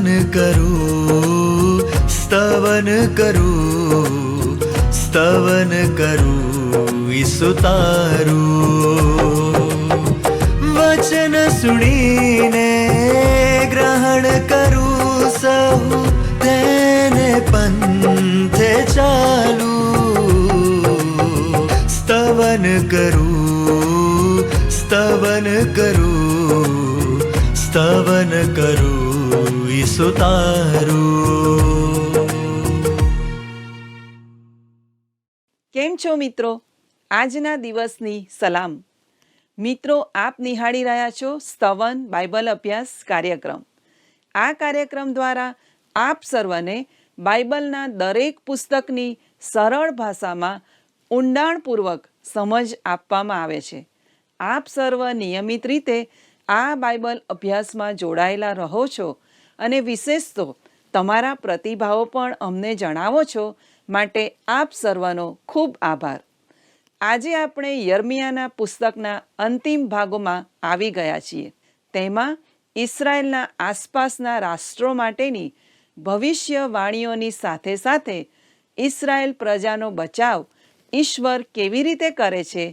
સ્તવન કરું, સ્તવન કરું, સ્તવન કરું ઈસુ તારું. વચન સુણીને ગ્રહણ કરું સહુ, તેને પંથે ચાલુ. સ્તવન કરું, સ્તવન કરું, સ્તવન કરું ઈસુ તારું. કેમ છો મિત્રો? આજના દિવસની સલામ. મિત્રો, આપ નિહાળી રહ્યા છો સ્તવન બાઇબલ અભ્યાસ કાર્યક્રમ. આ કાર્યક્રમ દ્વારા આપ સર્વને બાઇબલના દરેક પુસ્તકની સરળ ભાષામાં ઊંડાણપૂર્વક સમજ આપવામાં આવે છે. આપ સર્વ નિયમિત રીતે આ બાઇબલ અભ્યાસમાં જોડાયેલા રહો છો અને વિશેષ તો તમારા પ્રતિભાવો પણ અમને જણાવો છો, માટે આપ સર્વનો ખૂબ આભાર. આજે આપણે યર્મિયાના પુસ્તકના અંતિમ ભાગોમાં આવી ગયા છીએ. તેમાં ઇસરાયેલના આસપાસના રાષ્ટ્રો માટેની ભવિષ્યવાણીઓની સાથે સાથે ઇસરાયેલ પ્રજાનો બચાવ ઈશ્વર કેવી રીતે કરે છે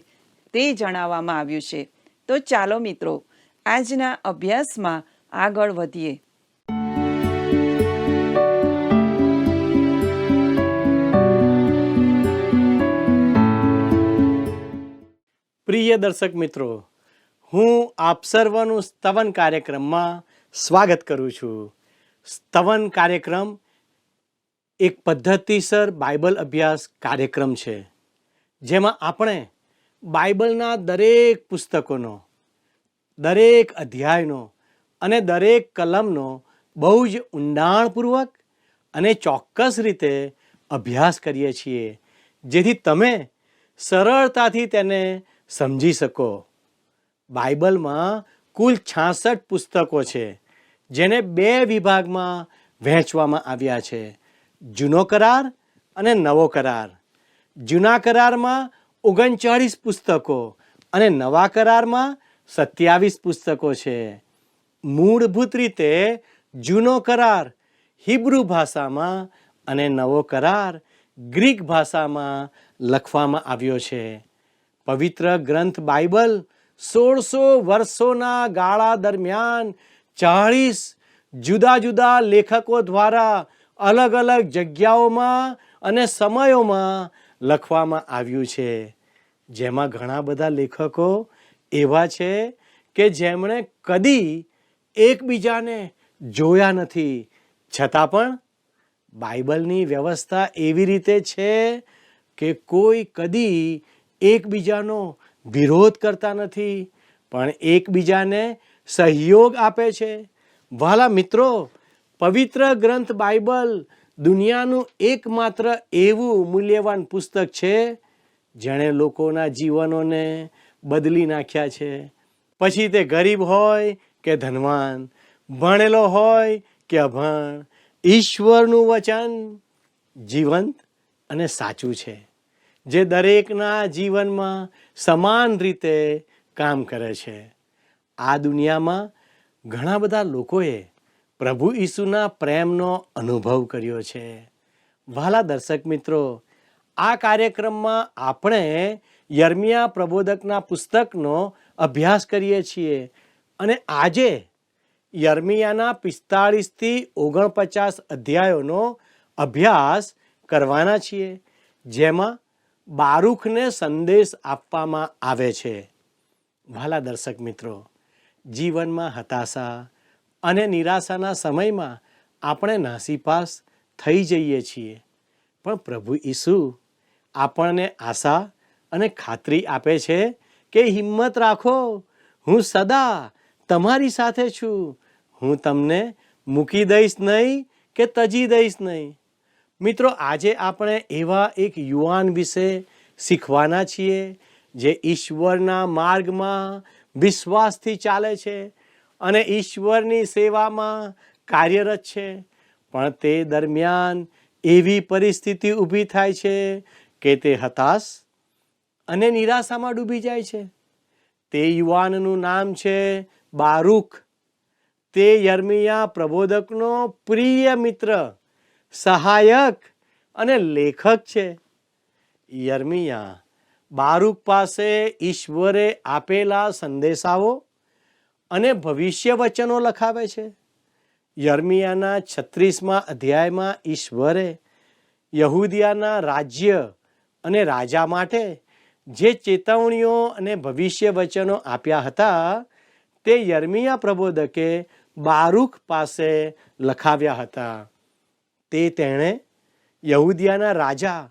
તે જણાવવામાં આવ્યું છે. તો ચાલો મિત્રો, આજના અભ્યાસમાં આગળ વધીએ. પ્રિય દર્શક મિત્રો, હું આપ સર્વનું સ્તવન કાર્યક્રમમાં સ્વાગત કરું છું. સ્તવન કાર્યક્રમ એક પદ્ધતિસર બાઇબલ અભ્યાસ કાર્યક્રમ છે, જેમાં આપણે બાઇબલના દરેક પુસ્તકોનો, દરેક અધ્યાયનો અને દરેક કલમનો બહુ જ ઊંડાણપૂર્વક અને ચોક્કસ રીતે અભ્યાસ કરીએ છીએ, જેથી તમે સરળતાથી તેને સમજી શકો. બાઇબલમાં કુલ 66 પુસ્તકો છે, જેને 2 વિભાગમાં વહેંચવામાં આવ્યા છે: જૂનો કરાર અને નવો કરાર. જૂના કરારમાં 39 પુસ્તકો અને નવા કરારમાં 27 પુસ્તકો છે. મૂળભૂત રીતે જૂનો કરાર હિબ્રુ ભાષામાં અને નવો કરાર ગ્રીક ભાષામાં લખવામાં આવ્યો છે. પવિત્ર ગ્રંથ બાઇબલ 1600 વર્ષોના ગાળા દરમિયાન 40 જુદા જુદા લેખકો દ્વારા અલગ અલગ જગ્યાઓમાં અને સમયોમાં લખવામાં આવ્યું છે, જેમાં ઘણા બધા લેખકો એવા છે કે જેમણે કદી એકબીજાને જોયા નથી, છતાં પણ બાઇબલની વ્યવસ્થા એવી રીતે છે કે કોઈ કદી એકબીજાનો વિરોધ કરતા નથી, પણ એકબીજાને સહયોગ આપે છે. વહાલા મિત્રો, પવિત્ર ગ્રંથ બાઇબલ દુનિયાનું એકમાત્ર એવું મૂલ્યવાન પુસ્તક છે જેણે લોકોના જીવનોને બદલી નાખ્યા છે. પછી તે ગરીબ હોય કે ધનવાન, ભણેલો હોય કે અભણ, ઈશ્વરનું વચન જીવંત અને સાચું છે, જે દરેકના જીવનમાં સમાન રીતે કામ કરે છે. આ દુનિયામાં ઘણા બધા લોકોએ પ્રભુ ઈસુના પ્રેમનો અનુભવ કર્યો છે. વહાલા દર્શક મિત્રો, આ કાર્યક્રમમાં આપણે યર્મિયા પ્રબોધકના પુસ્તકનો અભ્યાસ કરીએ છીએ અને આજે યર્મિયાના 45 થી 49 અધ્યાયોનો અભ્યાસ કરવાના છીએ, જેમાં બારૂખને સંદેશ આપવામાં આવે છે. વહાલા દર્શક મિત્રો, જીવનમાં હતાશા અને નિરાશાના સમયમાં આપણે નાસીપાસ થઈ જઈએ છીએ, પણ પ્રભુ ઈસુ આપણને આશા અને ખાતરી આપે છે કે હિંમત રાખો, હું સદા તમારી સાથે છું, હું તમને મૂકી દઈશ નહીં કે તજી દઈશ નહીં. મિત્રો, આજે આપણે એવા એક યુવાન વિશે શીખવાના છીએ જે ઈશ્વરના માર્ગમાં વિશ્વાસથી ચાલે છે અને ઈશ્વરની સેવામાં કાર્યરત છે, પણ તે દરમિયાન એવી પરિસ્થિતિ ઊભી થાય છે કે તે હતાશ અને નિરાશામાં ડૂબી જાય છે. તે યુવાનનું નામ છે બારૂખ. તે યર્મિયા પ્રબોધકનો પ્રિય મિત્ર, સહાયક અને લેખક છે. યર્મિયા બારૂક પાસે ઈશ્વરે આપેલા સંદેશાઓ અને ભવિષ્ય વચનો લખાવે છે. યર્મિયાના 36મા અધ્યાયમાં ઈશ્વરે યહૂદિયાના રાજ્ય અને રાજા માટે જે ચેતવણીઓ અને ભવિષ્ય વચનો આપ્યા હતા તે યર્મિયા પ્રબોધકે બારૂક પાસે લખાવ્યા હતા. તે તેણે યહૂદિયાના રાજા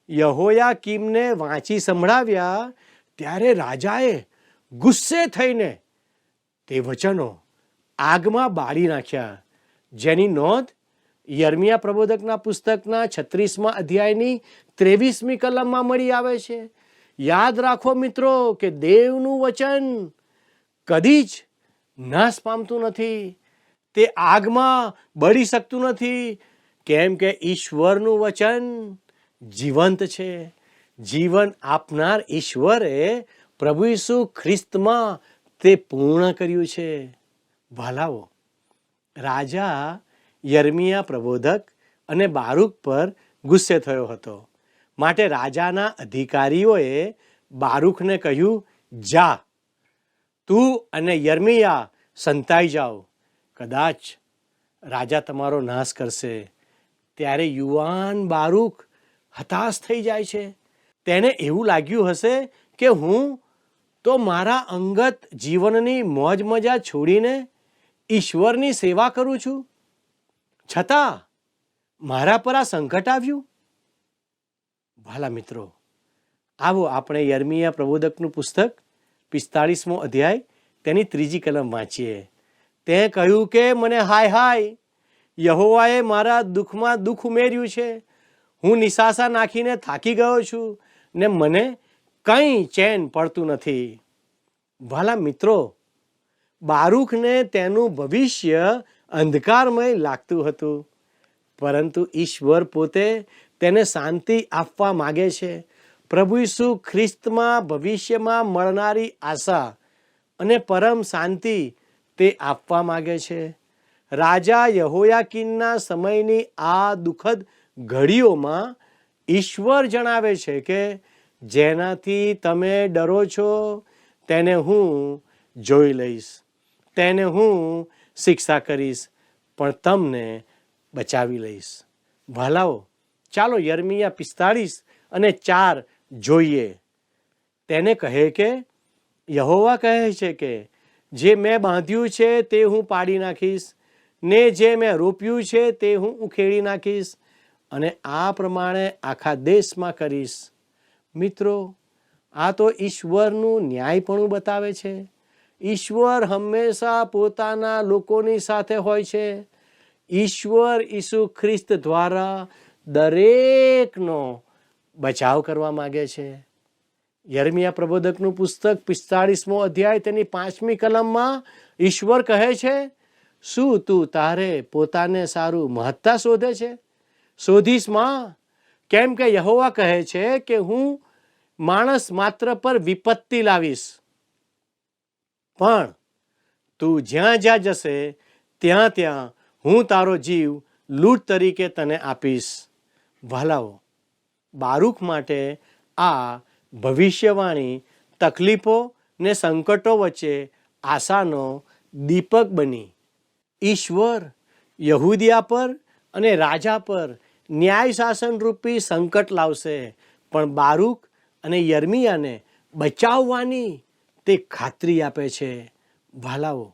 યહોયાકીમને વાંચી સંભળાવ્યા ત્યારે રાજાએ ગુસ્સે થઈને તે વચનો આગમાં બાળી નાખ્યા, જેની નોંધ યર્મિયા પ્રબોધકના પુસ્તકના 36મા અધ્યાયની 23મી કલમમાં મળી આવે છે. યાદ રાખો મિત્રો કે દેવનું વચન કદી જ નાશ પામતું નથી, તે આગમાં બળી શકતું નથી, કેમ કે ઈશ્વરનું વચન જીવંત છે. જીવન આપનાર ઈશ્વરે પ્રભુ ઈસુ ખ્રિસ્તમાં તે પૂર્ણ કર્યું છે. ભાલાઓ, રાજા યર્મિયા પ્રબોધક અને બારૂક પર ગુસ્સે થયો હતો, માટે રાજાના અધિકારીઓએ બારૂકને કહ્યું, જા, તું અને યર્મિયા સંતાઈ જાઓ, કદાચ રાજા તમારો નાશ કરશે. ત્યારે યુવાન બારૂક હતાશ થઈ જાય છે. તેને એવું લાગ્યું હશે કે હું તો મારા અંગત જીવનની મોજ મજા છોડીને ઈશ્વરની સેવા કરું છું, છતાં મારા પર આ સંકટ આવ્યું. ભાલા મિત્રો, આવો આપણે યર્મિયા પ્રબોધકનું પુસ્તક 45મો અધ્યાય તેની 3જી કલમ વાંચીએ. તે કહ્યું કે મને હાય હાય, યહોવાએ મારા દુઃખમાં દુઃખ ઉમેર્યું છે. હું નિશાસા નાખીને થાકી ગયો છું ને મને કંઈ ચેન પડતું નથી. ભાલા મિત્રો, બારૂકને તેનું ભવિષ્ય અંધકારમય લાગતું હતું, પરંતુ ઈશ્વર પોતે તેને શાંતિ આપવા માગે છે. પ્રભુ ઈસુ ખ્રિસ્તમાં ભવિષ્યમાં મળનારી આશા અને પરમ શાંતિ તે આપવા માગે છે. રાજા યહોયાકીનના સમયની આ દુઃખદ ઘડીઓમાં ઈશ્વર જણાવે છે કે જેનાથી તમે ડરો છો તેને હું જોઈ લઈશ, તેને હું શિક્ષા કરીશ, પણ તમને બચાવી લઈશ. ભાલાઓ, ચાલો યર્મિયા 45:4 જોઈએ. તેને કહે કે યહોવા કહે છે કે જે મેં બાંધ્યું છે તે હું પાડી નાખીશ, ને જે મેં રોપ્યું છે તે હું ઉખેડી નાખીશ, અને આ પ્રમાણે આખા દેશમાં કરીશ. મિત્રો, આ તો ઈશ્વરનું ન્યાયપણું બતાવે છે. ઈશ્વર હંમેશા પોતાના લોકોની સાથે હોય છે. ઈશ્વર ઈસુ ખ્રિસ્ત દ્વારા દરેકનો બચાવ કરવા માગે છે. યર્મિયા પ્રબોધકનું પુસ્તક 45મો અધ્યાય તેની 5મી કલમમાં ઈશ્વર કહે છે, શું તું તારે પોતાને સારું મહત્તા શોધે છે? શોધીશ માં, કેમ કે યહોવા કહે છે કે હું માણસ માત્ર પર વિપત્તિ લાવીશ, પણ તું જ્યાં જ્યાં જશે ત્યાં ત્યાં હું તારો જીવ લૂંટ તરીકે તને આપીશ. ભાલાઓ, બારૂક માટે આ ભવિષ્યવાણી તકલીફો ને સંકટો વચ્ચે આશાનો દીપક બની. ઈશ્વર યહૂદિયા પર અને રાજા પર ન્યાય શાસન રૂપી સંકટ લાવશે, પણ બારૂક અને યર્મિયાને બચાવવાની તે ખાતરી આપે છે. ભાલાઓ,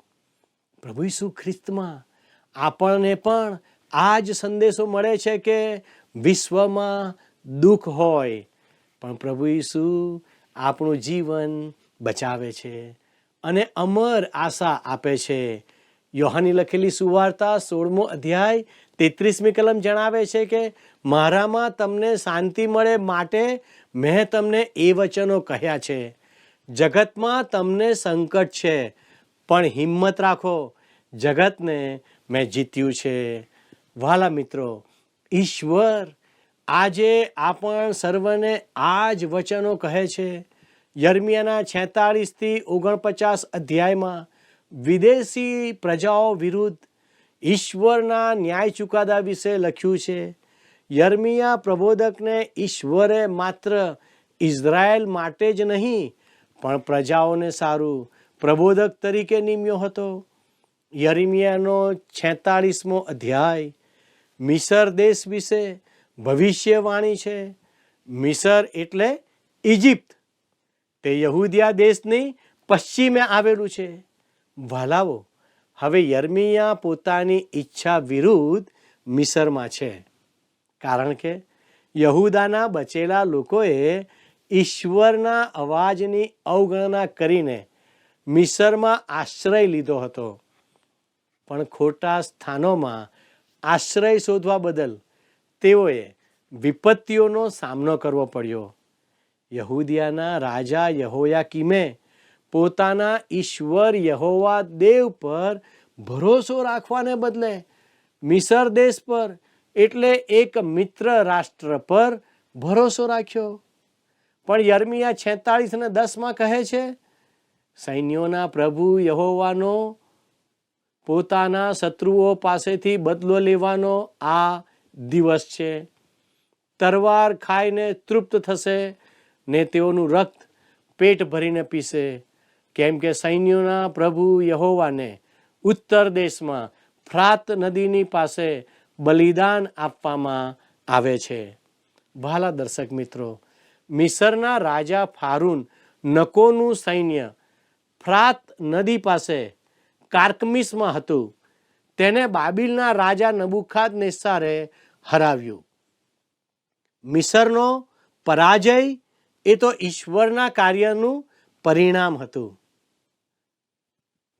પ્રભુ ઈસુ ખ્રિસ્તમાં આપણને પણ આ જ સંદેશો મળે છે કે વિશ્વમાં દુઃખ હોય, પણ પ્રભુ ઈસુ આપણું જીવન બચાવે છે અને અમર આશા આપે છે. યોહાની લખેલી સુવાર્તા 16મો અધ્યાય 33મી કલમ જણાવે છે કે મારામાં તમને શાંતિ મળે માટે મેં તમને એ વચનો કહ્યા છે. જગતમાં તમને સંકટ છે, પણ હિંમત રાખો, જગતને મેં જીત્યું છે. વાલા મિત્રો, ઈશ્વર આજે આપણ સર્વને આ જ વચનો કહે છે. યર્મિયાના 46 થી 49 અધ્યાયમાં વિદેશી પ્રજાઓ વિરુદ્ધ ઈશ્વરના ન્યાય ચુકાદા વિશે લખ્યું છે. યર્મિયા પ્રબોધકને ઈશ્વરે માત્ર ઇઝરાયલ માટે જ નહીં પણ પ્રજાઓને સારું પ્રબોધક તરીકે નિમ્યો હતો. યર્મિયાનો 46મો અધ્યાય મિસર દેશ વિશે ભવિષ્યવાણી છે. મિસર એટલે ઇજિપ્ત, તે યહૂદિયા દેશની પશ્ચિમે આવેલું છે. વાલાઓ, હવે યર્મિયા પોતાની ઈચ્છા વિરુદ્ધ મિસરમાં છે, કારણ કે યહૂદાના બચેલા લોકોએ ઈશ્વરના અવાજની અવગણના કરીને મિસરમાં આશ્રય લીધો હતો. પણ ખોટા સ્થાનોમાં આશ્રય શોધવા બદલ તેઓએ વિપત્તિઓનો સામનો કરવો પડ્યો. યહૂદિયાના રાજા યહોયાકીમે પોતાના ઈશ્વર યહોવા દેવ પર ભરોસો રાખવાને બદલે મિસર દેશ પર એટલે એક મિત્ર રાષ્ટ્ર પર ભરોસો રાખ્યો. પણ યર્મિયા 46:10 કહે છે, સૈન્યોના પ્રભુ યહોવાનો પોતાના શત્રુઓ પાસેથી બદલો લેવાનો આ દિવસ છે. તરવાર ખાઈને તૃપ્ત થશે ને તેઓનું રક્ત પેટ ભરીને પીશે, કેમ કે સૈન્યોના પ્રભુ યહોવાને ઉત્તર દેશમાં ફ્રાત નદીની પાસે બલિદાન આપવામાં આવે છે. વહાલા દર્શક મિત્રો, મિસરના રાજા ફારૂન નકોનું સૈન્ય ફ્રાત નદી પાસે કાર્કમિસમાં હતું. તેને બાબિલના રાજા નબુખાદનેસ્સારે હરાવ્યું. મિસરનો પરાજય એ તો ઈશ્વરના કાર્યનું પરિણામ હતું.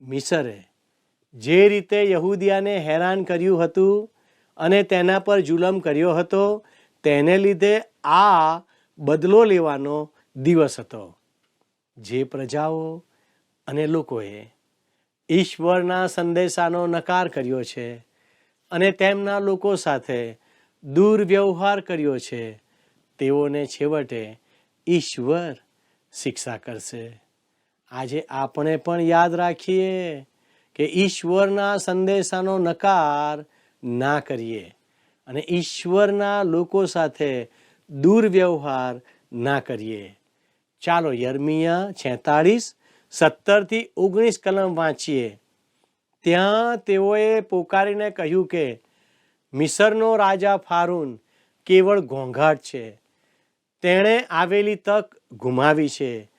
મિસરે જે રીતે યહૂદિયાને હેરાન કર્યું હતું અને તેના પર જુલમ કર્યો હતો, તેને લીધે આ બદલો લેવાનો દિવસ હતો. જે પ્રજાઓ અને લોકોએ ઈશ્વરના સંદેશાનો નકાર કર્યો છે અને તેમના લોકો સાથે દુર્વ્યવહાર કર્યો છે, તેઓને છેવટે ઈશ્વર શિક્ષા કરશે. આજે આપણે પણ યાદ રાખીએ કે ઈશ્વરના સંદેશાનો નકાર ના કરીએ અને ઈશ્વરના લોકો સાથે દુર્વ્યવહાર ના કરીએ. ચાલો યર્મિયા 46:17-19 કલમ વાંચીએ. ત્યાં તેઓએ પોકારીને કહ્યું કે મિસરનો રાજા ફારૂન કેવળ ઘોંઘાટ છે, તેણે આવેલી તક ગુમાવી છે.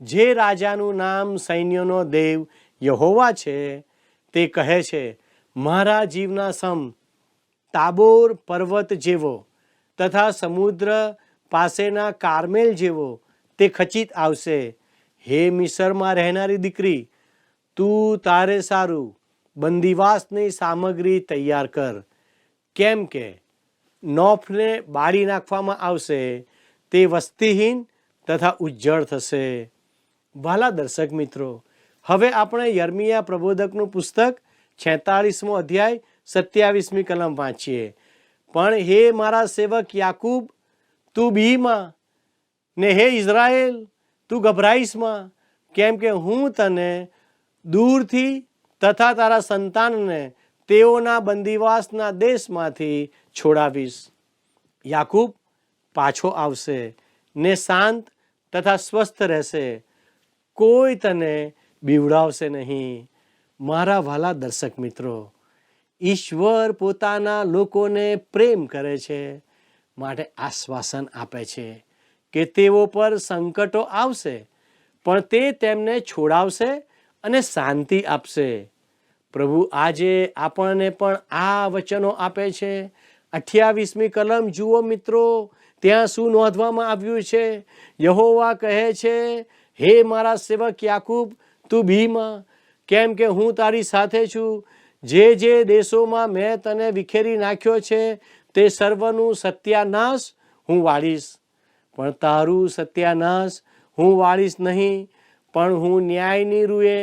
જે રાજાનું નામ સૈન્યનો દેવ યહોવા છે, તે કહે છે, મારા જીવના સમ તાબોર પર્વત જેવો તથા સમુદ્ર પાસેના કાર્મેલ જેવો તે ખચિત આવશે. હે મિસરમાં રહેનારી દીકરી, તું તારે સારું બંદીવાસની સામગ્રી તૈયાર કર, કેમ કે નોફને બાળી નાખવામાં આવશે, તે વસ્તીહીન તથા ઉજ્જળ થશે. વહાલા દર્શક મિત્રો, હવે આપણે યર્મિયા પ્રબોધકનું પુસ્તક 46મો અધ્યાય 27મી કલમ વાંચીએ. પણ હે મારા સેવક યાકૂબ, તું બીમાં, ને હે ઇઝરાયેલ, તું ગભરાઈશમાં, કેમ કે હું તને દૂરથી તથા તારા સંતાનને તેઓના બંદીવાસના દેશમાંથી છોડાવીશ. યાકૂબ પાછો આવશે ને શાંત તથા સ્વસ્થ રહેશે, કોઈ તને બીવડાવશે નહીં. મારા વહાલા દર્શક મિત્રો, ઈશ્વર પોતાના લોકોને પ્રેમ કરે છે, માટે આશ્વાસન આપે છે કે તેઓ પર સંકટો આવશે, પણ તે તેમને છોડાવશે અને શાંતિ આપશે. પ્રભુ આજે આપણને પણ આ વચનો આપે છે. 28મી કલમ જુઓ મિત્રો, ત્યાં શું નોંધવામાં આવ્યું છે? યહોવા કહે છે, હે મારા સેવક યાકૂબ, તું બીમાં, કેમ કે હું તારી સાથે છું. જે જે દેશોમાં મેં તને વિખેરી નાખ્યો છે, તે સર્વનું સત્યાનાશ હું વાળીશ. પણ તારું સત્યાનાશ હું વાળીશ નહીં, પણ હું ન્યાયની રૂએ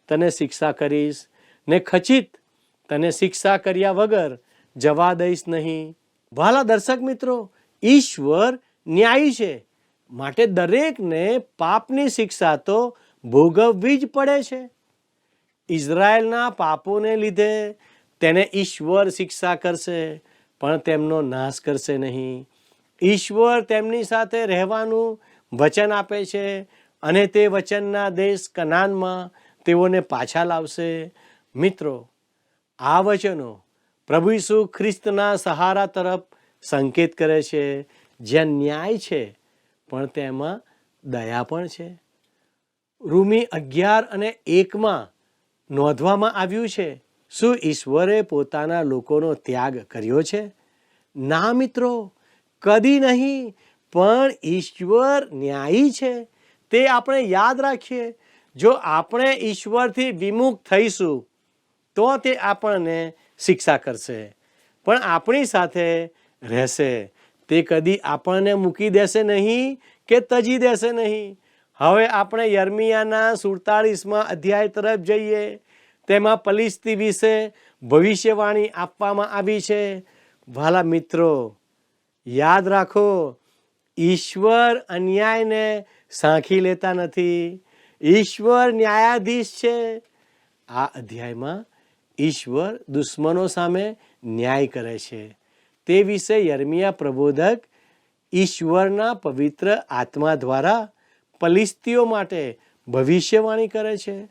તને શિક્ષા કરીશ ને ખચિત તને શિક્ષા કર્યા વગર જવા દઈશ નહીં. વહાલા દર્શક મિત્રો, ઈશ્વર ન્યાયી છે, માટે દરેકને પાપની શિક્ષા તો ભોગવવી જ પડે છે. ઇઝરાયલના પાપોને લીધે તેને ઈશ્વર શિક્ષા કરશે, પણ તેમનો નાશ કરશે નહીં. ઈશ્વર તેમની સાથે રહેવાનું વચન આપે છે અને તે વચનના દેશ કનાનમાં તેઓને પાછા લાવશે. મિત્રો, આ વચનો પ્રભુ ઈસુ ખ્રિસ્તના સહારા તરફ સંકેત કરે છે, જ્યાં ન્યાય છે પણ તેમાં દયા પણ છે. રોમી 11:1 નોંધવામાં આવ્યું છે, શું ઈશ્વરે પોતાના લોકોનો ત્યાગ કર્યો છે? ના મિત્રો, કદી નહીં. પણ ઈશ્વર ન્યાયી છે, તે આપણે યાદ રાખીએ. જો આપણે ઈશ્વરથી વિમુખ થઈશું તો તે આપણને શિક્ષા કરશે, પણ આપણી સાથે રહેશે. તે કદી આપણને મૂકી દેશે નહીં કે તજી દેશે નહીં. હવે આપણે યર્મિયાના 47મા અધ્યાય તરફ જઈએ. તેમાં પલિશ્તી વિશે ભવિષ્યવાણી આપવામાં આવી છે. વાલા મિત્રો, યાદ રાખો, ઈશ્વર અન્યાયને સાંખી લેતા નથી. ઈશ્વર ન્યાયાધીશ છે. આ અધ્યાયમાં ઈશ્વર દુશ્મનો સામે ન્યાય કરે છે. તે વિશે યર્મિયા પ્રબોધક ઈશ્વરના પવિત્ર આત્મા દ્વારા પલિશ્તીઓ માટે ભવિષ્યવાણી કરે છે.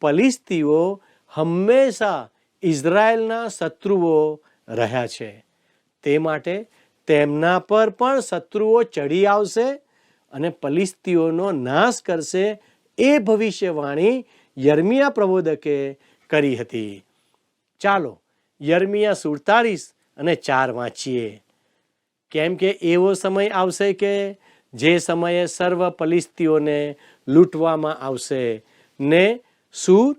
પલિશ્તીઓ હંમેશા ઇઝરાયલના શત્રુઓ રહ્યા છે. તે માટે તેમના પર પણ શત્રુઓ ચડી આવશે અને પલિશ્તીઓનો નાશ કરશે. એ ભવિષ્યવાણી યર્મિયા પ્રબોધકે કરી હતી. ચાલો યર્મિયા 47:4 વાંચીએ. કેમ કે એવો સમય આવશે કે જે સમયે સર્વ પલિશ્તીઓને લૂંટવામાં આવશે ને સૂર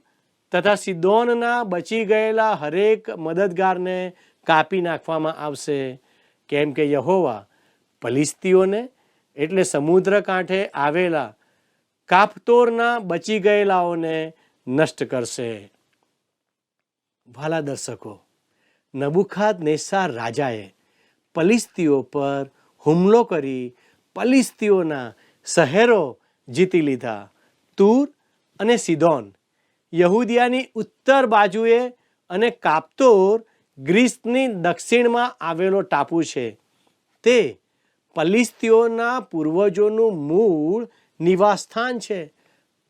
તથા સિદોનના બચી ગયેલા હરેક મદદગારને કાપી નાખવામાં આવશે. કેમ કે યહોવા પલિશ્તીઓને એટલે સમુદ્ર કાંઠે આવેલા કાફતોરના બચી ગયેલાઓને નષ્ટ કરશે. ભાલા દર્શકો, નબુખાદનેસ્સાર રાજાએ પલિશ્તીઓ પર હુમલો કરી પલિશ્તીઓના શહેરો જીતી લીધા. તૂર અને સિદોન યહૂદિયાની ઉત્તર બાજુએ અને કાફતોર ગ્રીસની દક્ષિણમાં આવેલો ટાપુ છે. તે પલિશ્તીઓના પૂર્વજોનું મૂળ નિવાસસ્થાન છે.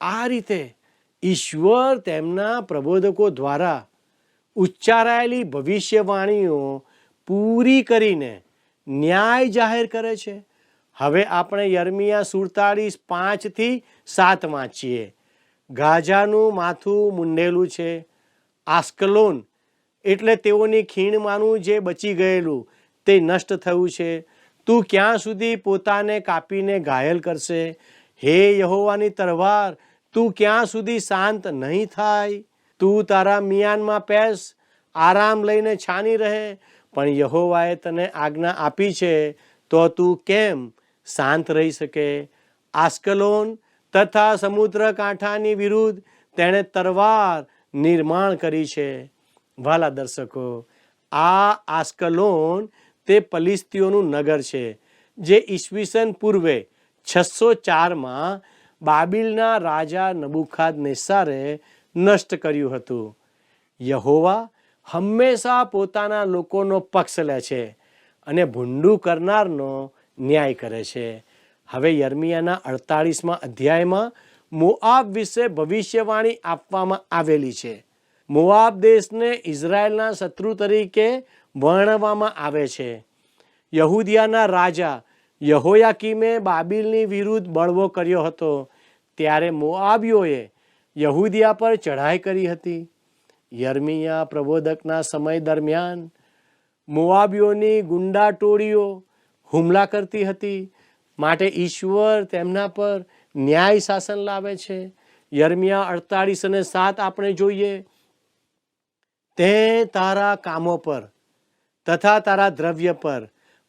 આ રીતે ઈશ્વર તેમના પ્રબોધકો દ્વારા ઉચ્ચારાયેલી ભવિષ્યવાણીઓ પૂરી કરીને ન્યાય જાહેર કરે છે. હવે આપણે યર્મિયા 47:5-7 વાંચીએ. ગાઝાનું માથું મૂંડેલું છે. આસ્કલોન એટલે તેઓની ખીણમાંનું જે બચી ગયેલું તે નષ્ટ થયું છે. તું ક્યાં સુધી પોતાને કાપીને ઘાયલ કરશે? હે યહોવાની તલવાર, તું ક્યાં સુધી શાંત નહીં થાય? તું તારા મિયાનમાં પેસ, આરામ લઈને છાની રહે. પણ યહોવાએ તને આજ્ઞા આપી છે તો તું કેમ શાંત રહી શકે? આસ્કલોન તથા સમુદ્ર કાંઠાની વિરુદ્ધ તેણે તલવાર નિર્માણ કરી છે. વાલા દર્શકો, આ આસ્કલોન તે પલિશ્તીઓનું નગર છે જે ઈસવીસન પૂર્વે 604માં બાબિલના રાજા નબુખાદનેસ્સારે નષ્ટ કર્યું હતું. યહોવા હંમેશા પોતાના લોકોનો પક્ષ લે છે અને ભૂંડું કરનારનો ન્યાય કરે છે. હવે યર્મિયાના 48મા અધ્યાયમાં મોઆબ વિશે ભવિષ્યવાણી આપવામાં આવેલી છે. મોઆબ દેશને ઇઝરાયલના શત્રુ તરીકે વર્ણવવામાં આવે છે. યહૂદિયાના રાજા યહોયાકીમે બાબિલની વિરુદ્ધ બળવો કર્યો હતો ત્યારે મોઆબીઓએ યહૂદિયા પર ચઢાઈ કરી હતી. યર્મિયા પ્રબોધકના સમય દરમિયાન મોઆબીઓની ગુંડા ટોળીઓ હુમલા કરતી હતી. માટે ઈશ્વર તેમના પર ન્યાય શાસન લાવે છે. યર્મિયા 48:7 આપણે જોઈએ. તે તારા કામો પર તથા તારા દ્રવ્ય પર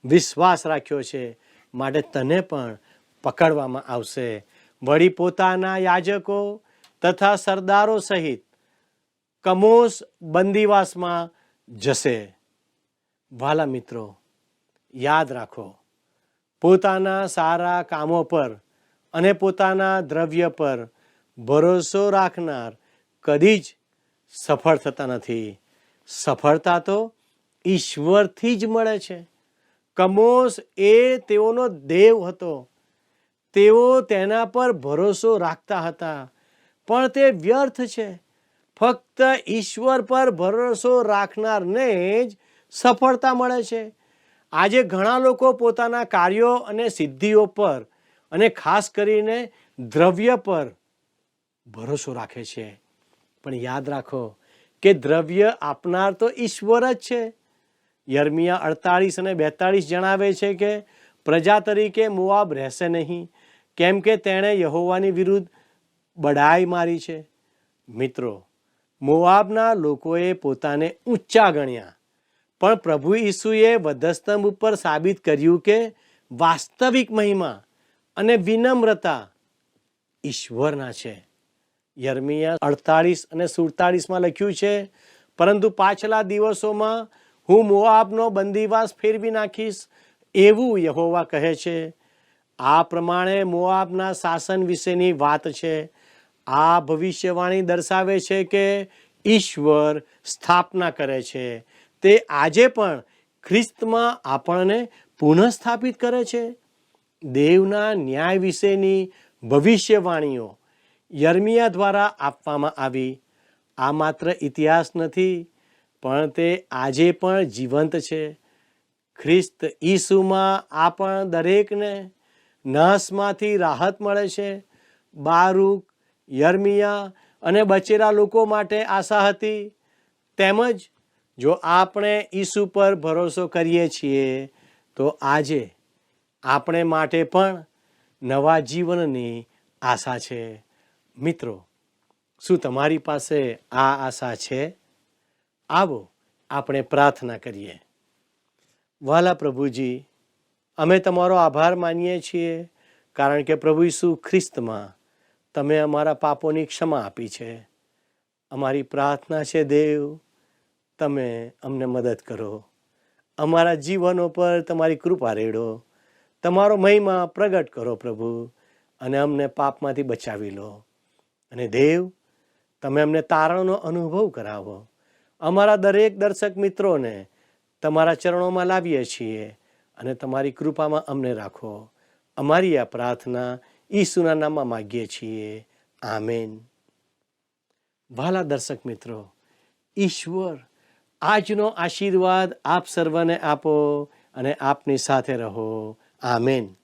વિશ્વાસ રાખ્યો છે, માટે તને પણ પકડવામાં આવશે. વળી પોતાના યાજકો તથા સરદારો સહિત કમોસ બંદીવાસમાં જશે. વાલા મિત્રો, યાદ રાખો, પોતાના સારા કામો પર અને પોતાના દ્રવ્ય પર ભરોસો રાખનાર કદી જ સફળ થતા નથી. સફળતા તો ઈશ્વરથી જ મળે છે. કમોસ એ તેઓનો દેવ હતો. તેઓ તેના પર ભરોસો રાખતા હતા, પણ તે વ્યર્થ છે. ફક્ત ઈશ્વર પર ભરોસો રાખનારને જ સફળતા મળે છે. આજે ઘણા લોકો પોતાના કાર્યો અને સિદ્ધિઓ પર અને ખાસ કરીને દ્રવ્ય પર ભરોસો રાખે છે. પણ યાદ રાખો કે દ્રવ્ય આપનાર તો ઈશ્વર જ છે. યર્મિયા 48 અને 42 જણાવે છે કે પ્રજા તરીકે મોઆબ રહેશે નહીં, કેમ કે તેણે યહોવાની વિરુદ્ધ બડાઈ મારી છે. મિત્રો, મોઆબના લોકોએ પોતાને ઊંચા ગણ્યા, પણ પ્રભુ ઈસુએ વધસ્તંભ ઉપર સાબિત કર્યું કે વાસ્તવિક મહિમા અને વિનમ્રતા ઈશ્વરના છે. યર્મિયા 48 અને 47 લખ્યું છે, પરંતુ પાછલા દિવસોમાં હું મોઆબનો બંદીવાસ ફેરવી નાખીશ, એવું યહોવા કહે છે. આ પ્રમાણે મોઆબના શાસન વિશેની વાત છે. આ ભવિષ્યવાણી દર્શાવે છે કે ઈશ્વર સ્થાપના કરે છે. તે આજે પણ ખ્રિસ્તમાં આપણને પુનઃસ્થાપિત કરે છે. દેવના ન્યાય વિશેની ભવિષ્યવાણીઓ યર્મિયા દ્વારા આપવામાં આવી. આ માત્ર ઇતિહાસ નથી, પણ તે આજે પણ જીવંત છે. ખ્રિસ્ત ઈસુમાં આપણ દરેકને નાશમાંથી રાહત મળે છે. બારૂક, યર્મિયા અને બચેલા લોકો માટે આશા હતી. તેમજ જો આપણે ઈસુ પર ભરોસો કરીએ છીએ તો આજે આપણે માટે પણ નવા જીવનની આશા છે. મિત્રો, શું તમારી પાસે આ આશા છે? આવો આપણે પ્રાર્થના કરીએ. વહાલા પ્રભુજી, અમે તમારો આભાર માનીએ છીએ, કારણ કે પ્રભુ ઈસુ ખ્રિસ્તમાં તમે અમારા પાપોની ક્ષમા આપી છે. અમારી પ્રાર્થના છે દેવ, તમે અમને મદદ કરો. અમારા જીવનો પર તમારી કૃપા રેડો. તમારો મહિમા પ્રગટ કરો પ્રભુ, અને અમને પાપમાંથી બચાવી લો. અને દેવ, તમે અમને તારણનો અનુભવ કરાવો. અમારા દરેક દર્શક મિત્રોને તમારા ચરણોમાં લાવીએ છીએ, અને તમારી કૃપામાં અમને રાખો. અમારી આ પ્રાર્થના ઈસુના નામમાં માગીએ છીએ. આમેન. વહાલા દર્શક મિત્રો, ઈશ્વર આજનો આશીર્વાદ આપ સર્વને આપો અને આપની સાથે રહો. આમેન.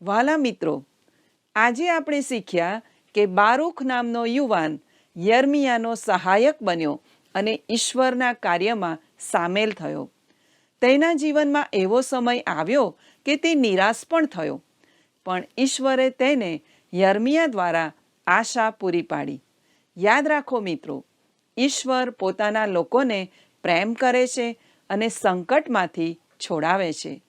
વહાલા મિત્રો, આજે આપણે શીખ્યા કે બારૂક નામનો યુવાન યર્મિયાનો સહાયક બન્યો અને ઈશ્વરના કાર્યમાં સામેલ થયો. તેના જીવનમાં એવો સમય આવ્યો કે તે નિરાશ પણ થયો, પણ ઈશ્વરે તેને યર્મિયા દ્વારા આશા પૂરી પાડી. યાદ રાખો મિત્રો, ઈશ્વર પોતાના લોકોને પ્રેમ કરે છે અને સંકટમાંથી છોડાવે છે.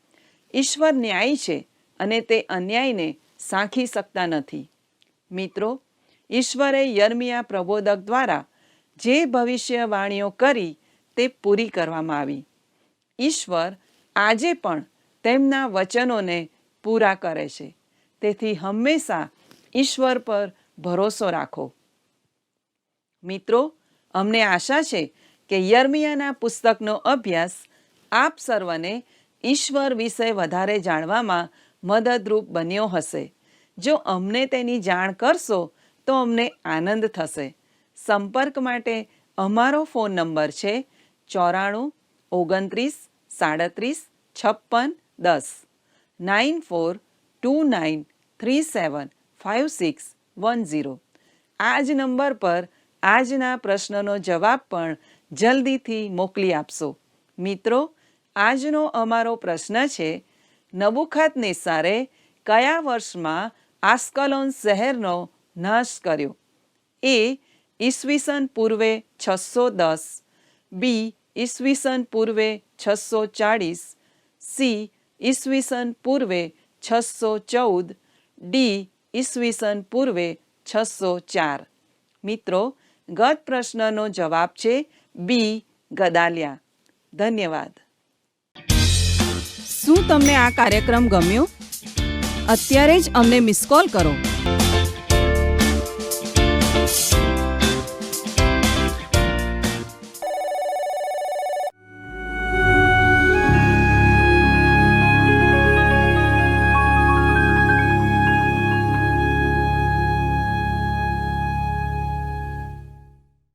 ઈશ્વર ન્યાયી છે અને તે અન્યાયને સાંખી શકતા નથી. મિત્રો, ઈશ્વરે યર્મિયા પ્રબોધક દ્વારા જે ભવિષ્યવાણીઓ કરી તે પૂરી કરવામાં આવી. ઈશ્વર આજે પણ તેમના વચનોને પૂરા કરે છે. તેથી હંમેશા ઈશ્વર પર ભરોસો રાખો. મિત્રો, અમને આશા છે કે યર્મિયાના પુસ્તકનો અભ્યાસ આપ સર્વને ઈશ્વર વિશે વધારે જાણવામાં મદદરૂપ બન્યો હશે. જો અમને તેની જાણ કરશો તો અમને આનંદ થશે. સંપર્ક માટે અમારો ફોન નંબર છે 94 29 37 56 10 9429375610. આ જ નંબર પર આજના પ્રશ્નનો જવાબ પણ જલ્દીથી મોકલી આપશો. મિત્રો, આજનો અમારો પ્રશ્ન છે, નબુખાદનેસ્સારે કયા વર્ષમાં આસ્કલોન શહેરનો નાશ કર્યો? એ ઈસવીસન પૂર્વે 610, બી ઈસવીસન પૂર્વે 640, સી ઈસવીસન પૂર્વે 614, ડી ઈસવીસન પૂર્વે 604. મિત્રો, ગત પ્રશ્નનો જવાબ છે બી ગદાલિયા. ધન્યવાદ. શું તમને આ કાર્યક્રમ ગમ્યો? અત્યારે જ અમને મિસ કોલ કરો